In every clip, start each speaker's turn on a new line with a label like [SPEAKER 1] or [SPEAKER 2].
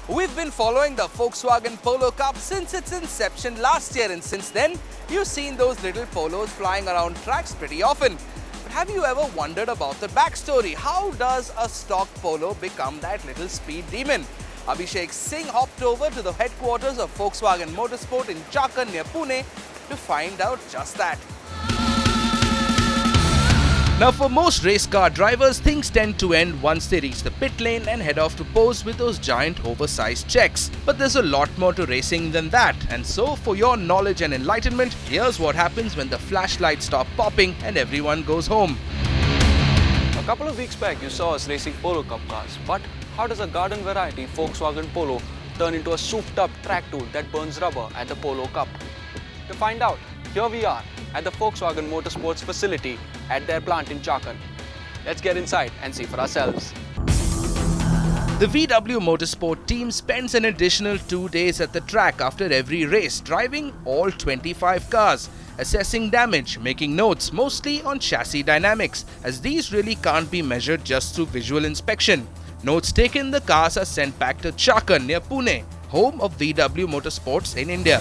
[SPEAKER 1] We've been following the Volkswagen Polo Cup since its inception last year, and since then, you've seen those little polos flying around tracks pretty often. But have you ever wondered about the backstory? How does a stock polo become that little speed demon? Abhishek Singh hopped over to the headquarters of Volkswagen Motorsport in Chakan near Pune to find out just that. Now, for most race car drivers, things tend to end once they reach the pit lane and head off to pose with those giant oversized checks. But there's a lot more to racing than that, and so for your knowledge and enlightenment, here's what happens when the flashlights stop popping and everyone goes home.
[SPEAKER 2] A couple of weeks back, you saw us racing Polo Cup cars, but how does a garden variety Volkswagen Polo turn into a souped-up track tool that burns rubber at the Polo Cup? To find out, here we are at the Volkswagen Motorsports facility at their plant in Chakan. Let's get inside and see for ourselves.
[SPEAKER 1] The VW Motorsport team spends an additional 2 days at the track after every race, driving all 25 cars, assessing damage, making notes, mostly on chassis dynamics, as these really can't be measured just through visual inspection. Notes taken, the cars are sent back to Chakan near Pune, home of VW Motorsports in India.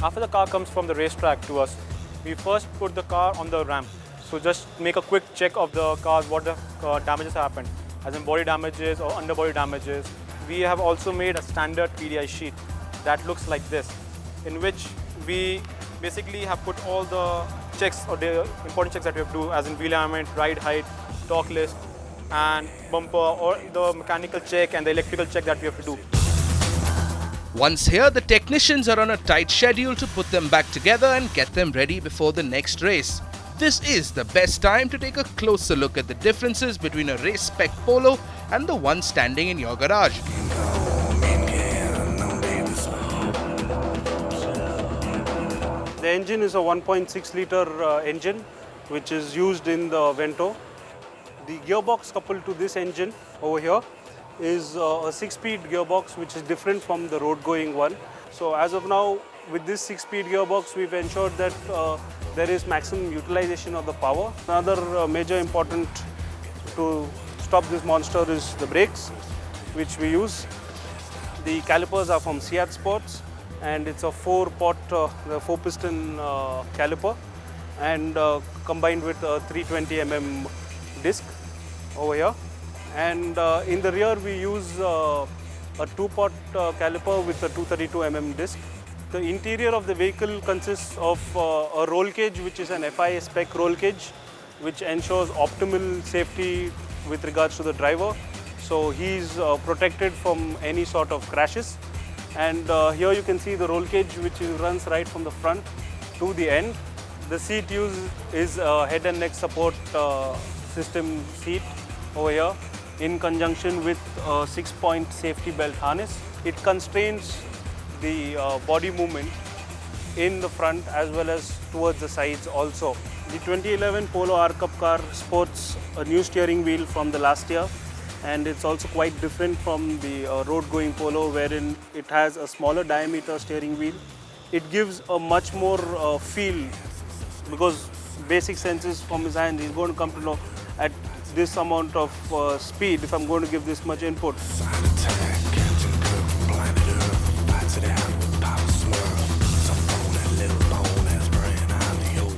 [SPEAKER 3] After the car comes from the racetrack to us, we first put the car on the ramp. So just make a quick check of the car, what the damages happened, as in body damages or underbody damages. We have also made a standard PDI sheet that looks like this, in which we basically have put all the checks or the important checks that we have to do, as in wheel alignment, ride height, torque list, and bumper, or the mechanical check and the electrical check that we have to do.
[SPEAKER 1] Once here, the technicians are on a tight schedule to put them back together and get them ready before the next race. This is the best time to take a closer look at the differences between a race spec Polo and the one standing in your garage.
[SPEAKER 4] The engine is a 1.6 litre engine which is used in the Vento. The gearbox coupled to this engine over here is a 6-speed gearbox, which is different from the road-going one. So as of now, with this 6-speed gearbox, we've ensured that there is maximum utilization of the power. Another major important to stop this monster is the brakes, which we use. The calipers are from SEAT Sports, and it's a 4-piston caliper, and combined with a 320mm disc over here. And in the rear, we use a 2-pot caliper with a 232mm disc. The interior of the vehicle consists of a roll cage, which is an FIA spec roll cage, which ensures optimal safety with regards to the driver. So he's protected from any sort of crashes. And here you can see the roll cage, which runs right from the front to the end. The seat used is a head and neck support system seat over here, in conjunction with a 6-point safety belt harness. It constrains the body movement in the front as well as towards the sides also. The 2011 Polo R Cup car sports a new steering wheel from the last year, and it's also quite different from the road-going Polo, wherein it has a smaller diameter steering wheel. It gives a much more feel, because basic senses from his hand, he's going to come to know at this amount of speed if I'm going to give this much input.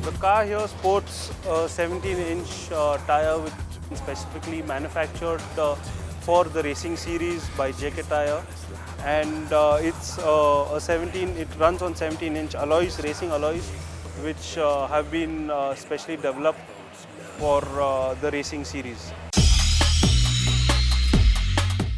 [SPEAKER 4] The car here sports a 17-inch tire, which is specifically manufactured for the racing series by JK Tyre, and it's it runs on 17-inch alloys, racing alloys, which have been specially developed for the racing series.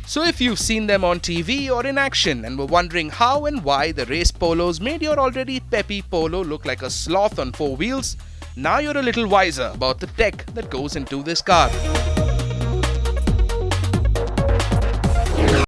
[SPEAKER 1] So if you've seen them on TV or in action and were wondering how and why the race polos made your already peppy Polo look like a sloth on 4 wheels, now you're a little wiser about the tech that goes into this car.